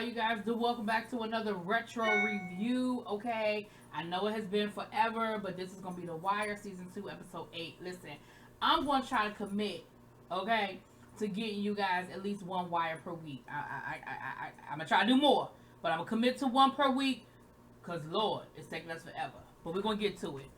How you guys do? Welcome back to another retro review. Okay, I know it has been forever, but this is gonna be The Wire season 2, episode 8. Listen, I'm gonna try to commit, okay, to getting you guys at least one Wire per week. I'm gonna try to do more, but I'm gonna commit to one per week, cause Lord, it's taking us forever. But we're gonna get to it.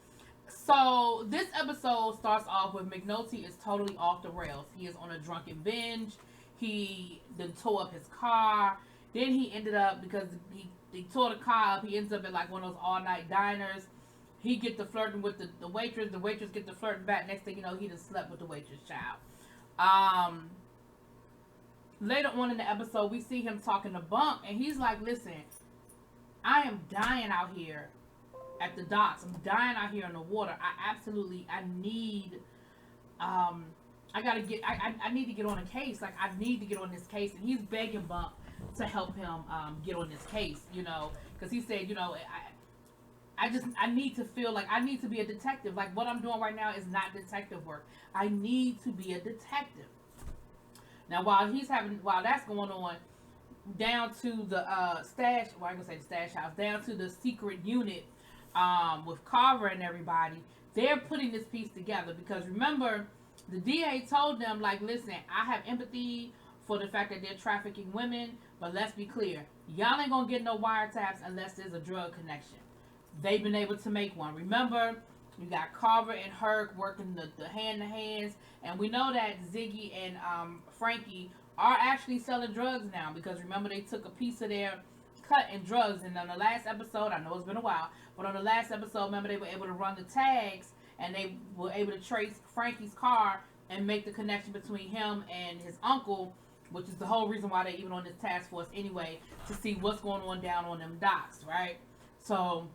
So this episode starts off with McNulty is totally off the rails. He is on a drunken binge. He then tore up his car. Then he ended up, because he tore the car up, he ends up at like one of those all night diners. He get to flirting with the waitress. The waitress get to flirting back. Next thing you know, he just slept with the waitress child. Later on in the episode, we see him talking to Bunk, and he's like, "Listen, I am dying out here at the docks. I'm dying out here in the water. I need, I need to get on a case. Like, I need to get on this case." And he's begging Bunk to help him get on this case, you know, because he said, you know, I need to feel like I need to be a detective. Like, what I'm doing right now is not detective work. I need to be a detective. Now, while that's going on, down to the stash, well, I'm gonna say the stash house, down to the secret unit, with Carver and everybody, they're putting this piece together because remember, the DA told them, like, listen, I have empathy for the fact that they're trafficking women, but let's be clear, y'all ain't gonna get no wiretaps unless there's a drug connection. They've been able to make one. Remember, you got Carver and Herc working the hand-to-hands, and we know that Ziggy and Frankie are actually selling drugs now because remember, they took a piece of their cut in drugs, and on the last episode, I know it's been a while, but on the last episode, remember, they were able to run the tags, and they were able to trace Frankie's car and make the connection between him and his uncle, which is the whole reason why they're even on this task force anyway, to see what's going on down on them docks, right? So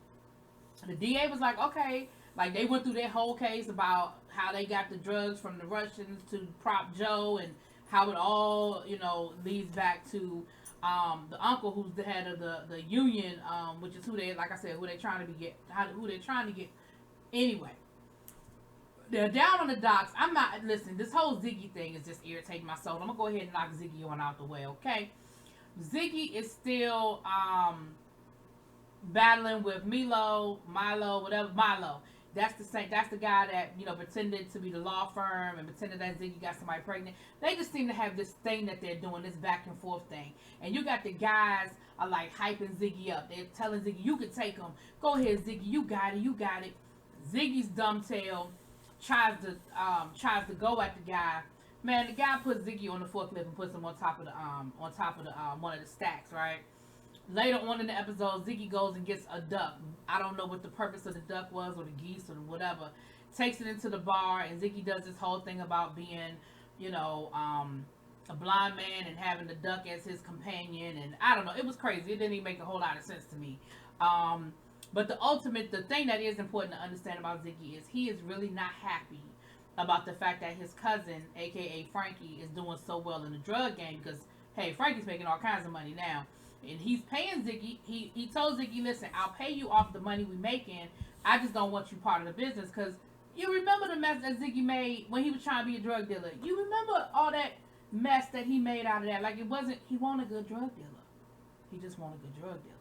the DA was like, okay, like they went through their whole case about how they got the drugs from the Russians to Prop Joe and how it all, you know, leads back to the uncle who's the head of the union, which is who they're trying to get anyway. They're down on the docks. Listen, this whole Ziggy thing is just irritating my soul. I'm gonna go ahead and knock Ziggy on out the way, okay? Ziggy is still battling with Milo. That's the guy that, you know, pretended to be the law firm and pretended that Ziggy got somebody pregnant. They just seem to have this thing that they're doing, this back and forth thing. And you got the guys are like hyping Ziggy up. They're telling Ziggy, you can take him. Go ahead, Ziggy, you got it. Ziggy's dumb tail tries to go at the guy. Man, the guy puts Ziggy on the forklift and puts him on top of the one of the stacks, right? Later on in the episode, Ziggy goes and gets a duck. I don't know what the purpose of the duck was, or the geese, or whatever. Takes it into the bar, and Ziggy does this whole thing about being, you know, a blind man and having the duck as his companion, and I don't know. It was crazy. It didn't even make a whole lot of sense to me. But the thing that is important to understand about Ziggy is he is really not happy about the fact that his cousin, aka Frankie, is doing so well in the drug game because, hey, Frankie's making all kinds of money now. And he's paying Ziggy. He told Ziggy, listen, I'll pay you off the money we making. I just don't want you part of the business. Because you remember the mess that Ziggy made when he was trying to be a drug dealer. You remember all that mess that he made out of that. Like, he wanted a good drug dealer. He just wanted a good drug dealer.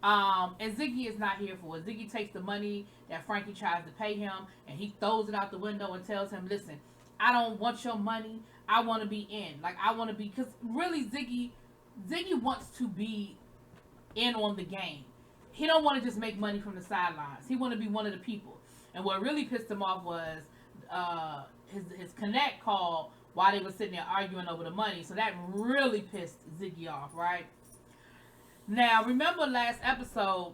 And Ziggy is not here for it. Ziggy takes the money that Frankie tries to pay him, and he throws it out the window and tells him, listen, I don't want your money. I want to be in. Like, I want to be, because really Ziggy wants to be in on the game. He don't want to just make money from the sidelines. He want to be one of the people. And what really pissed him off was his connect call while they were sitting there arguing over the money. So that really pissed Ziggy off, right? Now, remember last episode,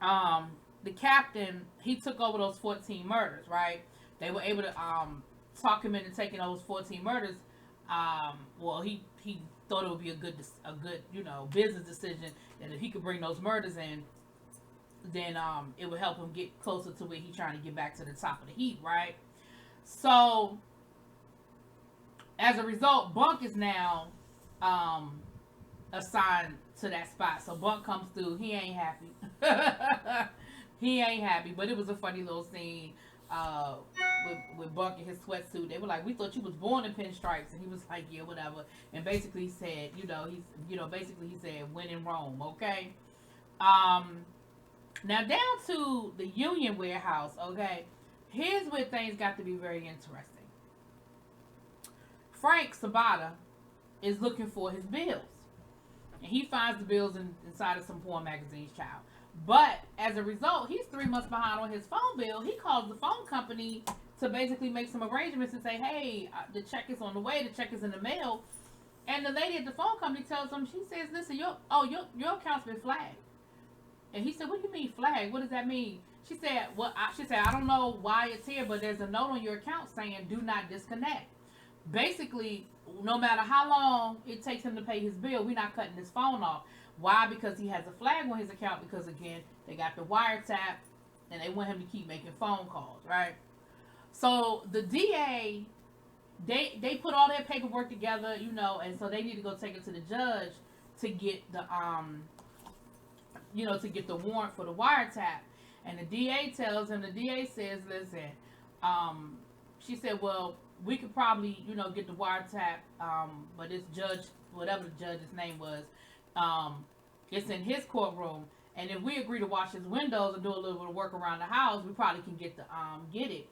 the captain, he took over those 14 murders, right? They were able to talk him into taking those 14 murders. Well, he thought it would be a good, you know, business decision that if he could bring those murders in, then it would help him get closer to where he's trying to get back to the top of the heap, right? So, as a result, Bunk is now assigned to that spot. So Bunk comes through. He ain't happy. He ain't happy, but it was a funny little scene with Buck in his sweatsuit. They were like, "We thought you was born in pinstripes," and he was like, "Yeah, whatever." And basically he said, basically he said, "When in Rome," okay. Now down to the Union warehouse, okay. Here's where things got to be very interesting. Frank Sabata is looking for his bills. And he finds the bills inside of some porn magazines, child. But as a result, he's 3 months behind on his phone bill. He calls the phone company to basically make some arrangements and say, "Hey, the check is on the way. The check is in the mail." And the lady at the phone company tells him, she says, "Listen, your account's been flagged." And he said, "What do you mean flagged? What does that mean?" She said, "I don't know why it's here, but there's a note on your account saying do not disconnect." Basically, no matter how long it takes him to pay his bill, we're not cutting his phone off. Why? Because he has a flag on his account, because again, they got the wiretap and they want him to keep making phone calls, right? So the DA, they put all their paperwork together, and so they need to go take it to the judge to get the to get the warrant for the wiretap. And the DA tells him, the DA says, "Listen," she said, "Well, we could probably, get the wiretap, but this judge, whatever the judge's name was, it's in his courtroom, and if we agree to wash his windows and do a little bit of work around the house, we probably can get it."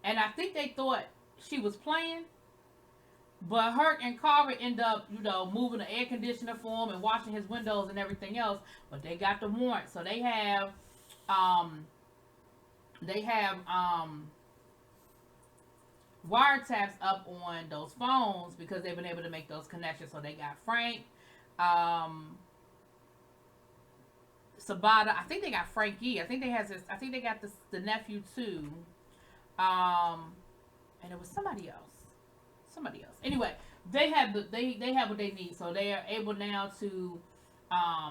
And I think they thought she was playing, but her and Carver end up, moving the air conditioner for him and washing his windows and everything else. But they got the warrant, so they have wiretaps up on those phones because they've been able to make those connections. So they got Frank, Sabata. I think they got Frankie. I think they got the nephew too. And it was somebody else. Anyway, they have what they need, so they are able now to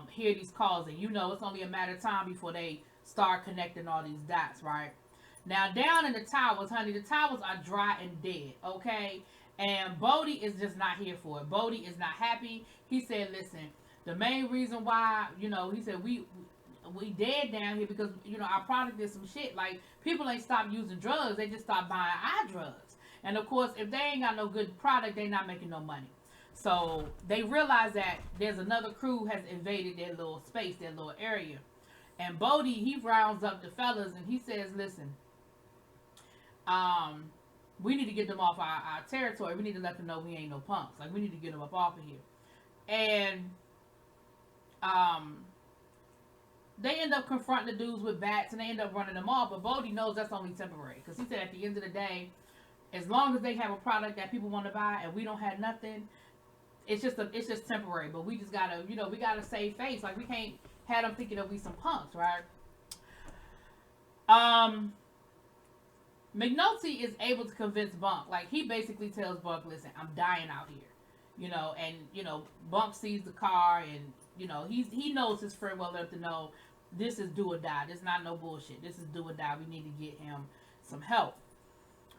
hear these calls, and it's only a matter of time before they start connecting all these dots, right? Now down in the towers, honey, the towers are dry and dead, okay? And Bodie is just not here for it. Bodie is not happy. He said, "Listen, the main reason why, he said we dead down here because our product is some shit. Like, people ain't stopped using drugs, they just stopped buying our drugs. And of course, if they ain't got no good product, they not making no money." So they realize that there's another crew has invaded their little space, their little area. And Bodie, he rounds up the fellas and he says, "Listen, we need to get them off our territory. We need to let them know we ain't no punks. Like, we need to get them up off of here." And they end up confronting the dudes with bats and they end up running them off. But Bodie knows that's only temporary, because he said at the end of the day, as long as they have a product that people want to buy and we don't have nothing, it's just temporary. But we just gotta, we gotta save face. Like, we can't have them thinking that we some punks, right? McNulty is able to convince Bunk. Like, he basically tells Bunk, "Listen, I'm dying out here," and Bunk sees the car, and he knows his friend well enough to know this is do or die. This is not no bullshit. This is do or die. We need to get him some help.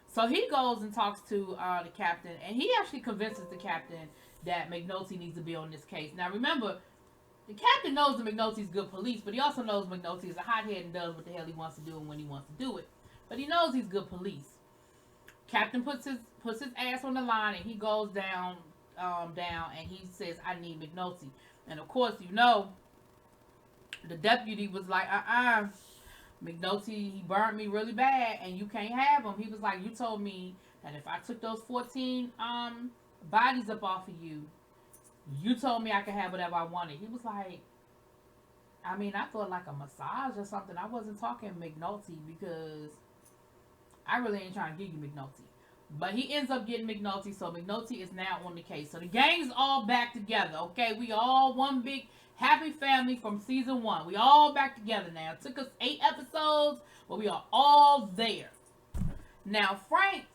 So he goes and talks to the captain, and he actually convinces the captain that McNulty needs to be on this case. Now remember, the captain knows that McNulty's good police, but he also knows McNulty is a hothead and does what the hell he wants to do and when he wants to do it. But he knows he's good police. Captain puts his ass on the line, and he goes down, and he says, "I need McNulty." And of course, the deputy was like, "McNulty, he burned me really bad, and you can't have him." He was like, "You told me that if I took those 14 bodies up off of you, you told me I could have whatever I wanted." He was like, "I mean, I thought like a massage or something. I wasn't talking McNulty, because I really ain't trying to give you McNulty." But he ends up getting McNulty, so McNulty is now on the case. So the gang's all back together, okay? We all one big happy family from season 1. We all back together now. It took us 8 episodes, but we are all there. Now, Frank,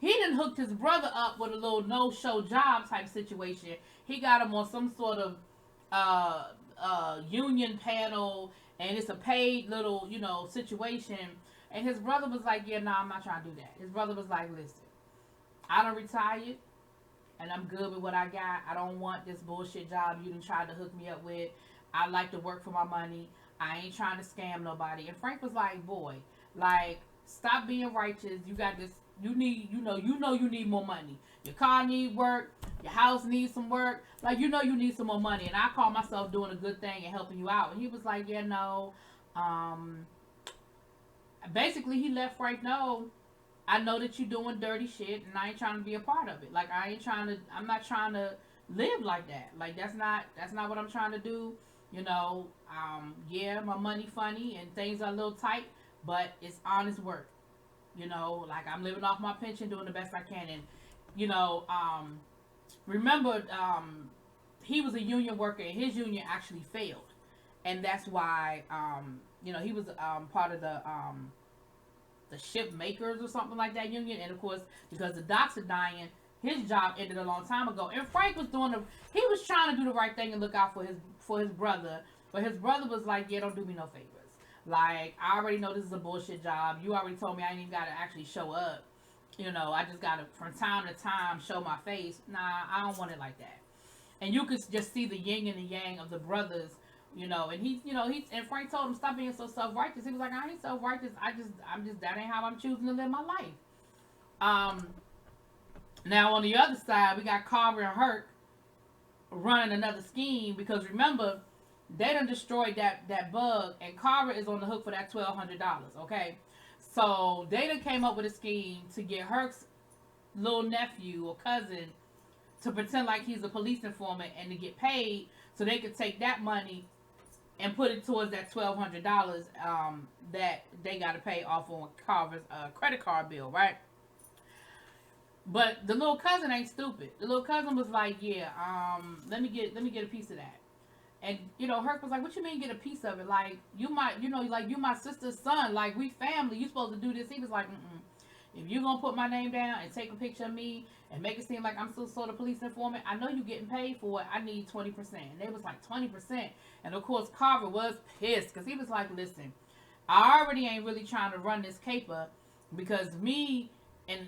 he done hooked his brother up with a little no-show job type situation. He got him on some sort of union panel, and it's a paid little, situation. And his brother was like, "Yeah, nah, I'm not trying to do that." His brother was like, "Listen, I done retired, and I'm good with what I got. I don't want this bullshit job you done tried to hook me up with. I like to work for my money. I ain't trying to scam nobody." And Frank was like, "Boy, like, Stop being righteous. You got this. You need, you need more money. Your car need work. Your house needs some work. Like, you need some more money. And I call myself doing a good thing and helping you out. And he was like, yeah, no. Basically, he let Frank know, I know that you're doing dirty shit, and I ain't trying to be a part of it. Like, I'm not trying to live like that. Like, that's not what I'm trying to do. Yeah, my money funny and things are a little tight, but it's honest work. Like, I'm living off my pension, doing the best I can. And, remember, he was a union worker, and his union actually failed. And that's why, he was part of the ship makers or something like that union. And, of course, because the docks are dying, his job ended a long time ago. And Frank was he was trying to do the right thing and look out for his brother. But his brother was like, yeah, don't do me no favors. Like, I already know this is a bullshit job. You already told me I ain't even got to actually show up. I just got to, from time to time, show my face. Nah, I don't want it like that. And you could just see the yin and the yang of the brothers, and and Frank told him, stop being so self-righteous. He was like, I ain't self-righteous. That ain't how I'm choosing to live my life. Now, on the other side, we got Carver and Herc running another scheme, because remember, they done destroyed that bug, and Carver is on the hook for that $1,200, okay? So, they done came up with a scheme to get Herc's little nephew or cousin to pretend like he's a police informant and to get paid so they could take that money and put it towards that $1,200 that they got to pay off on Carver's credit card bill, right? But the little cousin ain't stupid. The little cousin was like, yeah, let me get a piece of that. And, Herc was like, what you mean get a piece of it? Like, you my sister's son. Like, we family. You supposed to do this. He was like, if you going to put my name down and take a picture of me and make it seem like I'm some sort of police informant, I know you getting paid for it. I need 20%. And they was like, 20%. And, of course, Carver was pissed because he was like, listen, I already ain't really trying to run this caper because me and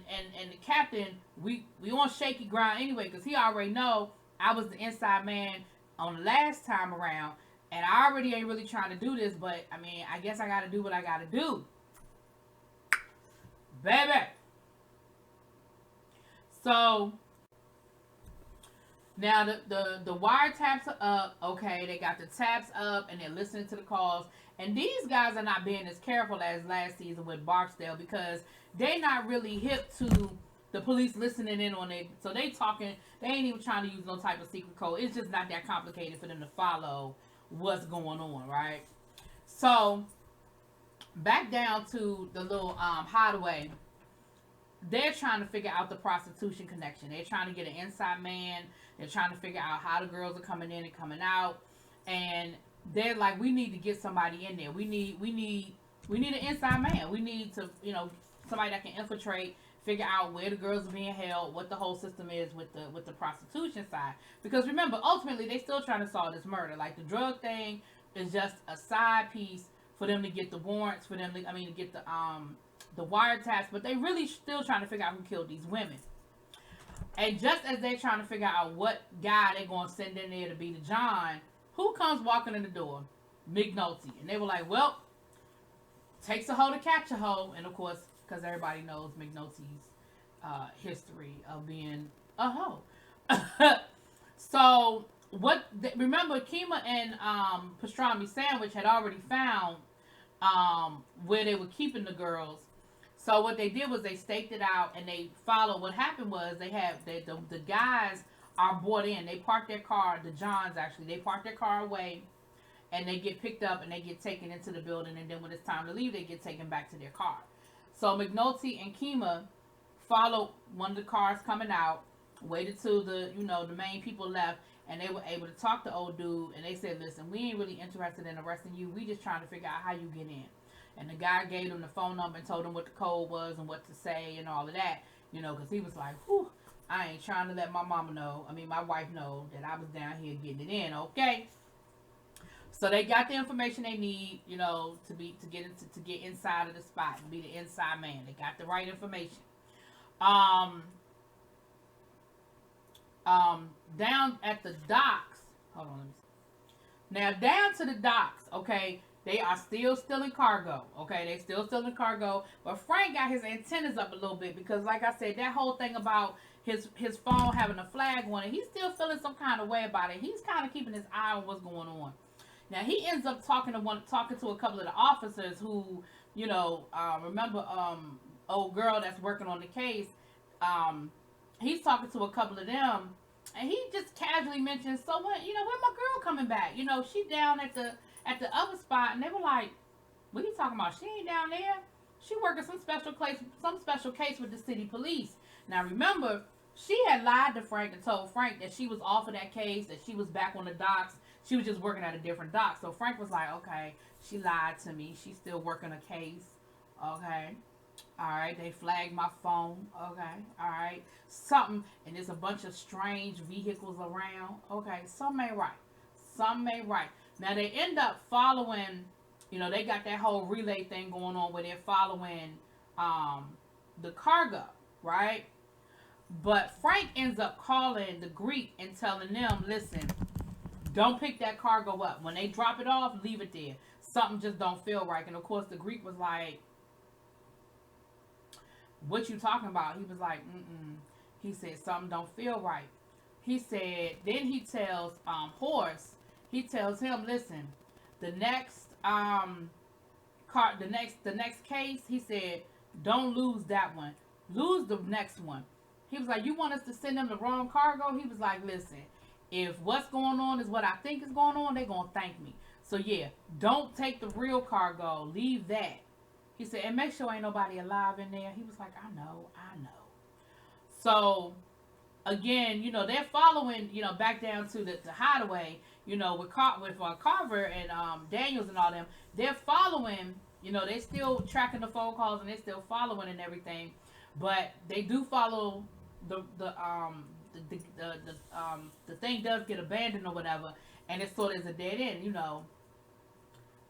the captain, we on shaky ground anyway, because he already know I was the inside man on the last time around, and I already ain't really trying to do this, but I mean, I guess I gotta do what I gotta do, baby. So now the wiretaps are up, okay, they got the taps up and they're listening to the calls, and these guys are not being as careful as last season with Barksdale, because they not really hip to the police listening in on it. So they talking, they ain't even trying to use no type of secret code. It's just not that complicated for them to follow what's going on, right? So back down to the little hideaway. They're trying to figure out the prostitution connection. They're trying to get an inside man. They're trying to figure out how the girls are coming in and coming out. And they're like, we need to get somebody in there. We need an inside man. We need to, somebody that can infiltrate, figure out where the girls are being held, what the whole system is with the prostitution side. Because remember, ultimately, they still trying to solve this murder. Like, the drug thing is just a side piece for them to get the warrants, for them to, to get the wiretaps, but they really still trying to figure out who killed these women. And just as they're trying to figure out what guy they're going to send in there to be the John, who comes walking in the door? McNulty. And they were like, well, takes a hoe to catch a hoe. And of course, because everybody knows McNulty's history of being a hoe. So, remember, Kima and Pastrami Sandwich had already found where they were keeping the girls. So what they did was they staked it out and they followed. What happened was the guys are brought in. They park their car, the Johns actually, they park their car away and they get picked up and they get taken into the building, and then when it's time to leave, they get taken back to their car. So McNulty and Kima followed one of the cars coming out, waited till the main people left, and they were able to talk to old dude, and they said, listen, we ain't really interested in arresting you. We just trying to figure out how you get in. And the guy gave them the phone number and told them what the code was and what to say and all of that, because he was like, whew, I ain't trying to let my my wife know that I was down here getting it in, okay? So they got the information they need, to get inside of the spot and be the inside man. They got the right information. Down at the docks, hold on, let me see. Now down to the docks, okay, They are still stealing cargo. Okay, they still stealing cargo. But Frank got his antennas up a little bit because, like I said, that whole thing about his phone having a flag on it, he's still feeling some kind of way about it. He's kind of keeping his eye on what's going on. Now he ends up talking to a couple of the officers who, remember old girl that's working on the case. He's talking to a couple of them, and he just casually mentioned, "So when when my girl coming back? She down at the other spot." And they were like, "What are you talking about? She ain't down there. She working some special case with the city police." Now remember, she had lied to Frank and told Frank that she was off of that case, that she was back on the docks. She was just working at a different dock. So Frank was like, "Okay, she lied to me. She's still working a case. Okay. All right, they flagged my phone. Okay, all right, something, and there's a bunch of strange vehicles around. Okay, something ain't right. Something ain't right." Now they end up following. They got that whole relay thing going on where they're following the cargo, right? But Frank ends up calling the Greek and telling them, "Listen, don't pick that cargo up. When they drop it off, leave it there. Something just don't feel right." And of course, the Greek was like, "What you talking about?" He was like, "Mm-mm." He said, "Something don't feel right." He said, then he tells Horace, he tells him, "Listen, the next the next case," he said, "don't lose that one. Lose the next one." He was like, "You want us to send them the wrong cargo?" He was like, "Listen, if what's going on is what I think is going on, they're going to thank me. So yeah, don't take the real cargo. Leave that." He said, "And make sure ain't nobody alive in there." He was like, I know. So, again, they're following, back down to the hideaway, with Carver and Daniels and all them. They're following, they're still tracking the phone calls and they're still following and everything. But they do follow the thing does get abandoned or whatever, and it's sort of is a dead end,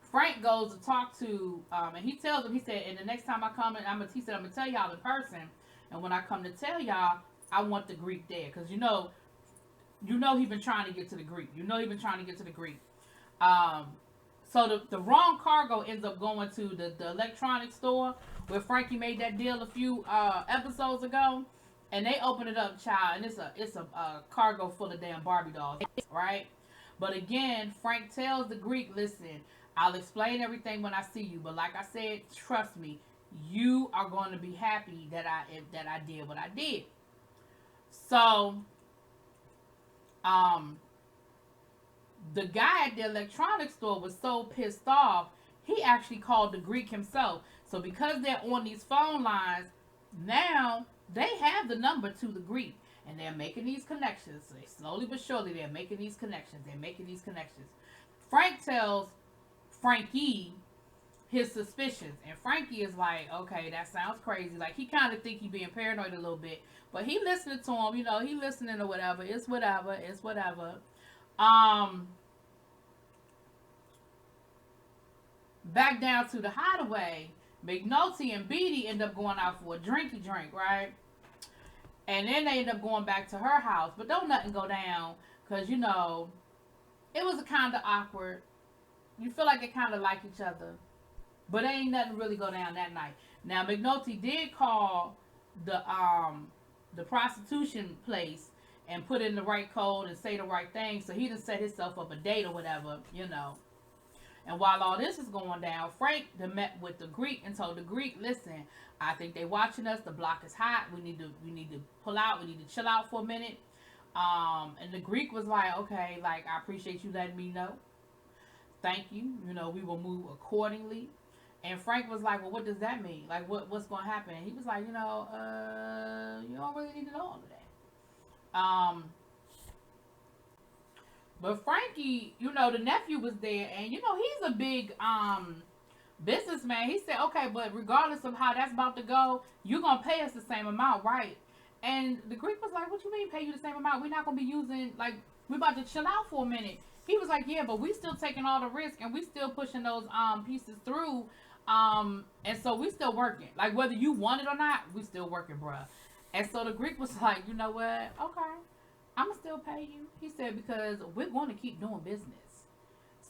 Frank goes to talk to, and he tells him, he said, "And the next time I come, I'm gonna tell y'all in person. And when I come to tell y'all, I want the Greek there, because he been trying to get to the Greek. So the wrong cargo ends up going to the electronics store where Frankie made that deal a few episodes ago, and they open it up, child, and it's a cargo full of damn Barbie dolls, right? But again, Frank tells the Greek, "Listen, I'll explain everything when I see you, but like I said, trust me, you are going to be happy that I did what I did." So, the guy at the electronics store was so pissed off, he actually called the Greek himself. So because they're on these phone lines, now they have the number to the Greek, and they're making these connections. So slowly but surely, they're making these connections. Frank tells Frankie his suspicions, and Frankie is like, "Okay, that sounds crazy." Like, he kind of think he being paranoid a little bit, but he listening to him, he listening or whatever. It's whatever. Back down to the hideaway, McNulty and Beatty end up going out for a drink, right? And then they end up going back to her house, but don't nothing go down, because it was a kind of awkward. You feel like they kind of like each other, but ain't nothing really go down that night. Now McNulty did call the prostitution place and put in the right code and say the right thing, so he done set himself up a date or whatever, And while all this is going down, Frank met with the Greek and told the Greek, "Listen, I think they watching us. The block is hot. We need to pull out. We need to chill out for a minute." And the Greek was like, "Okay, like, I appreciate you letting me know. Thank you. We will move accordingly." And Frank was like, "Well, what does that mean? Like, what's going to happen?" And he was like, you don't really need to know all of that. But Frankie, the nephew was there, and he's a big businessman. He said, "Okay, but regardless of how that's about to go, you're gonna pay us the same amount, right?" And the Greek was like, "What you mean pay you the same amount? We're not gonna be using, like, we're about to chill out for a minute." He was like, "Yeah, but we still taking all the risk, and we still pushing those pieces through, and so we still working. Like, whether you want it or not, we still working, bruh." And so the Greek was like, "You know what? Okay, I'ma still pay you." He said, "Because we're going to keep doing business."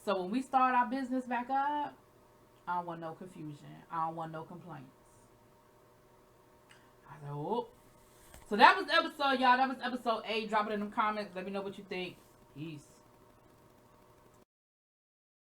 So when we start our business back up, I don't want no confusion. I don't want no complaints. I said, oh. So that was the episode, y'all. That was episode 8. Drop it in the comments. Let me know what you think. Peace.